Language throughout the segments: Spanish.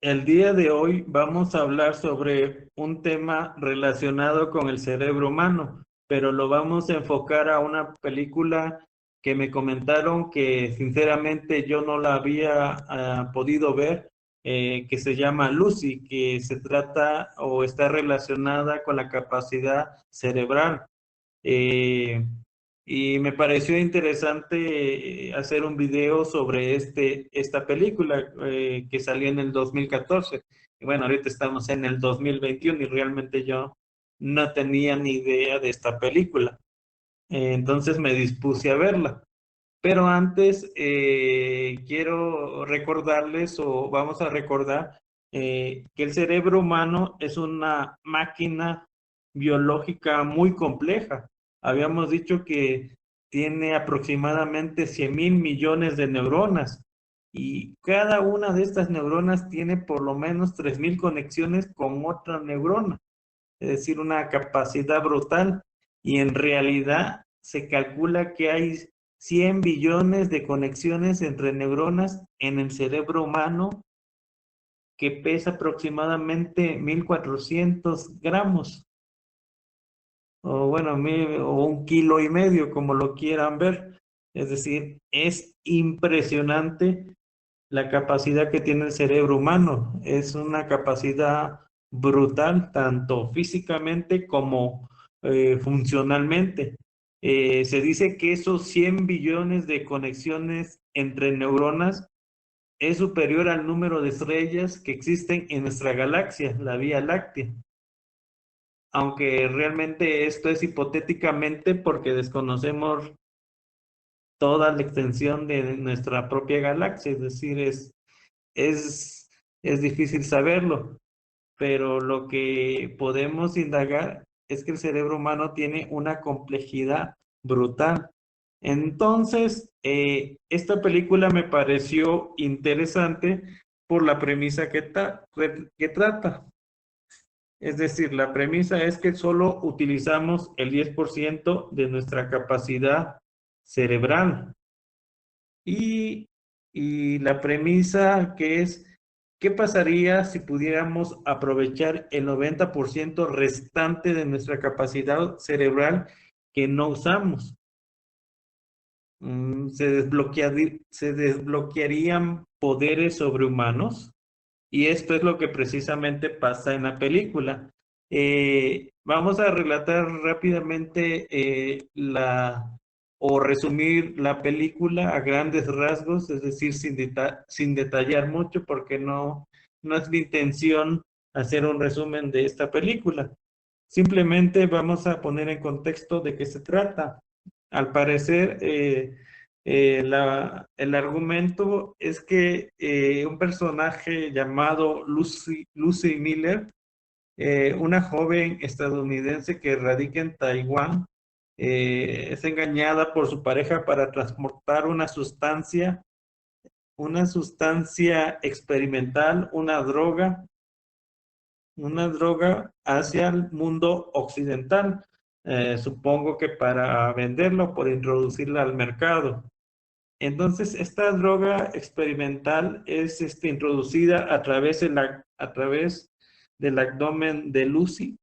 El día de hoy vamos a hablar sobre un tema relacionado con el cerebro humano, pero lo vamos a enfocar a una película que me comentaron que sinceramente yo no la había podido ver, que se llama Lucy, que se trata o está relacionada con la capacidad cerebral. Eh, y me pareció interesante hacer un video sobre esta película que salió en el 2014. Y bueno, ahorita estamos en el 2021 y realmente yo no tenía ni idea de esta película. Entonces me dispuse a verla. Pero antes quiero recordarles o vamos a recordar que el cerebro humano es una máquina biológica muy compleja. Habíamos dicho que tiene aproximadamente 100.000 millones de neuronas y cada una de estas neuronas tiene por lo menos 3.000 conexiones con otra neurona, es decir, una capacidad brutal. Y en realidad se calcula que hay 100 billones de conexiones entre neuronas en el cerebro humano, que pesa aproximadamente 1.400 gramos, o bueno, o 1,5 kilos, como lo quieran ver. Es decir, es impresionante la capacidad que tiene el cerebro humano. Es una capacidad brutal, tanto físicamente como funcionalmente. Se dice que esos 100 billones de conexiones entre neuronas es superior al número de estrellas que existen en nuestra galaxia, la Vía Láctea. Aunque realmente esto es hipotéticamente porque desconocemos toda la extensión de nuestra propia galaxia, es decir, es, es difícil saberlo, pero lo que podemos indagar es que el cerebro humano tiene una complejidad brutal. Entonces, esta película me pareció interesante por la premisa que trata. Es decir, la premisa es que solo utilizamos el 10% de nuestra capacidad cerebral. Y, y la premisa que es, ¿qué pasaría si pudiéramos aprovechar el 90% restante de nuestra capacidad cerebral que no usamos? Se desbloquearían poderes sobrehumanos, y esto es lo que precisamente pasa en la película. Vamos a relatar rápidamente o resumir la película a grandes rasgos, es decir, sin detallar mucho, porque no es mi intención hacer un resumen de esta película. Simplemente vamos a poner en contexto de qué se trata. Al parecer, el argumento es que un personaje llamado Lucy Miller, una joven estadounidense que radica en Taiwán, es engañada por su pareja para transportar una sustancia experimental, una droga hacia el mundo occidental. Supongo que para venderlo, por introducirla al mercado. Entonces, esta droga experimental es introducida a través del abdomen de Lucy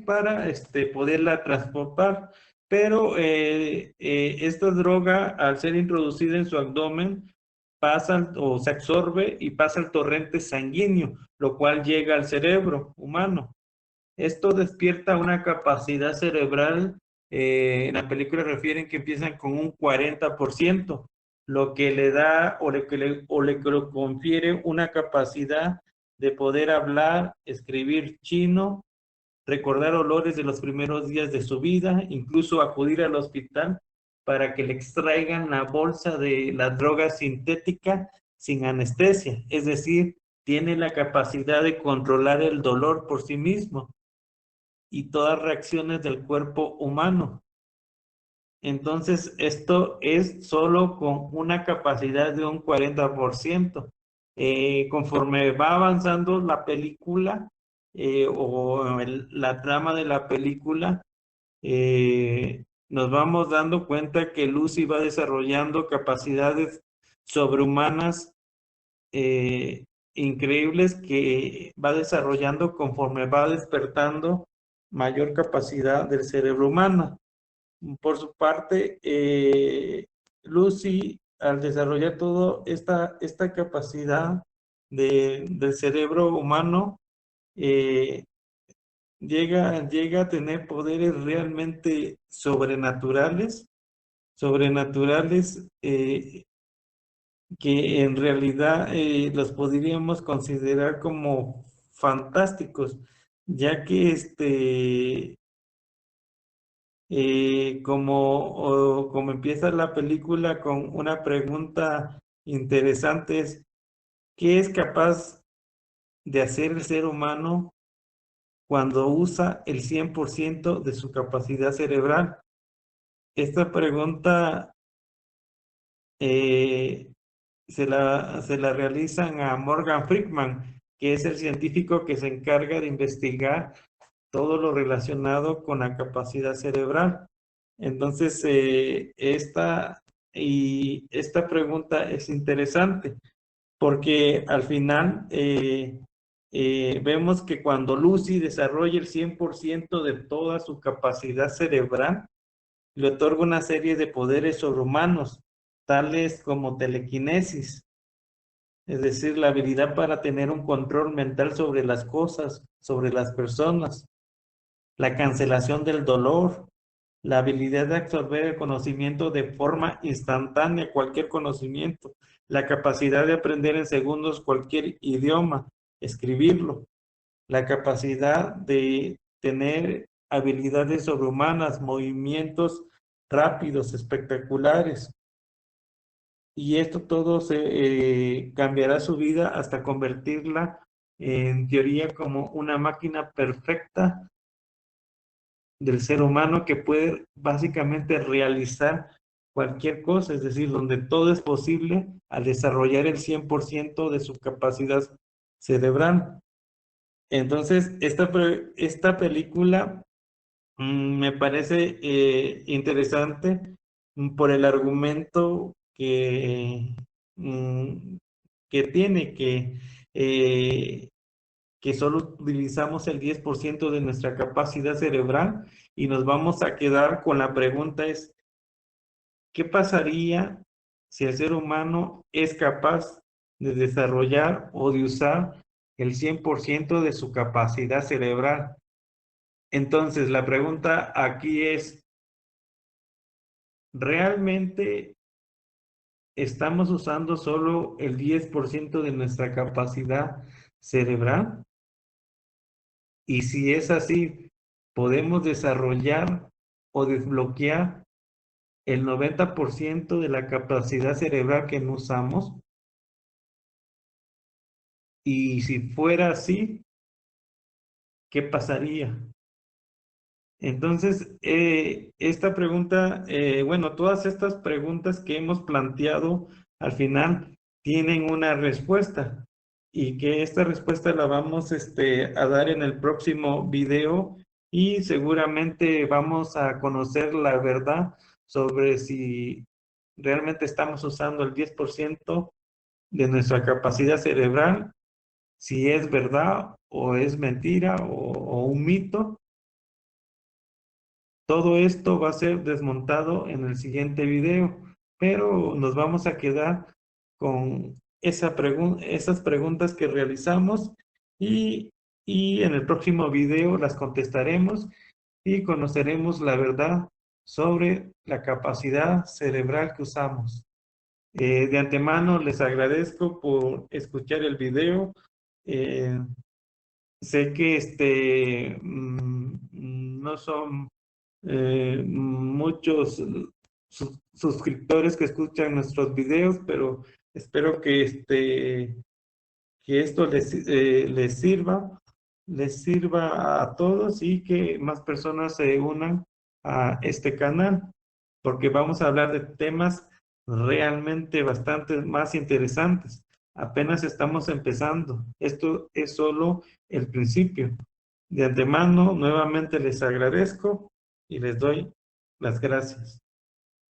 para poderla transportar. Pero esta droga, al ser introducida en su abdomen, pasa o se absorbe y pasa al torrente sanguíneo, lo cual llega al cerebro humano. Esto despierta una capacidad cerebral. En la película refieren que empiezan con un 40%, lo que le da o le confiere una capacidad de poder hablar, escribir chino, recordar olores de los primeros días de su vida, incluso acudir al hospital para que le extraigan la bolsa de la droga sintética sin anestesia. Es decir, tiene la capacidad de controlar el dolor por sí mismo y todas reacciones del cuerpo humano. Entonces, esto es solo con una capacidad de un 40%. Conforme va avanzando la película la trama de la película, nos vamos dando cuenta que Lucy va desarrollando capacidades sobrehumanas eh, increíbles que va desarrollando conforme va despertando mayor capacidad del cerebro humano. Por su parte, Lucy, al desarrollar toda esta capacidad del cerebro humano, eh, llega a tener poderes realmente sobrenaturales, que en realidad los podríamos considerar como fantásticos, ya que como empieza la película con una pregunta interesante, es ¿qué es capaz de hacer el ser humano cuando usa el 100% de su capacidad cerebral? Esta pregunta eh, se la realizan a Morgan Freeman, que es el científico que se encarga de investigar todo lo relacionado con la capacidad cerebral. Entonces, esta pregunta es interesante porque al final vemos que cuando Lucy desarrolla el 100% de toda su capacidad cerebral, le otorga una serie de poderes sobrehumanos, tales como telequinesis, es decir, la habilidad para tener un control mental sobre las cosas, sobre las personas, la cancelación del dolor, la habilidad de absorber el conocimiento de forma instantánea, cualquier conocimiento, la capacidad de aprender en segundos cualquier idioma, escribirlo, la capacidad de tener habilidades sobrehumanas, movimientos rápidos, espectaculares. Y esto todo cambiará su vida hasta convertirla en teoría como una máquina perfecta del ser humano que puede básicamente realizar cualquier cosa, es decir, donde todo es posible al desarrollar el 100% de su capacidad cerebral. Entonces, esta película me parece interesante por el argumento mm, que tiene, que solo utilizamos el 10% de nuestra capacidad cerebral y nos vamos a quedar con la pregunta es, ¿qué pasaría si el ser humano es capaz de desarrollar o de usar el 100% de su capacidad cerebral? Entonces, la pregunta aquí es, ¿realmente estamos usando solo el 10% de nuestra capacidad cerebral? Y si es así, podemos desarrollar o desbloquear el 90% de la capacidad cerebral que no usamos. Y si fuera así, ¿qué pasaría? Entonces, esta pregunta, bueno, todas estas preguntas que hemos planteado al final tienen una respuesta y que esta respuesta la vamos a dar en el próximo video y seguramente vamos a conocer la verdad sobre si realmente estamos usando el 10% de nuestra capacidad cerebral, si es verdad o es mentira o un mito. Todo esto va a ser desmontado en el siguiente video, pero nos vamos a quedar con esas preguntas que realizamos y, y en el próximo video las contestaremos y conoceremos la verdad sobre la capacidad cerebral que usamos. De antemano les agradezco por escuchar el video. Eh, Sé que no son muchos suscriptores que escuchan nuestros videos, pero espero que esto les sirva a todos y que más personas se unan a este canal, porque vamos a hablar de temas realmente bastante más interesantes. Apenas estamos empezando. Esto es solo el principio. De antemano, nuevamente les agradezco y les doy las gracias.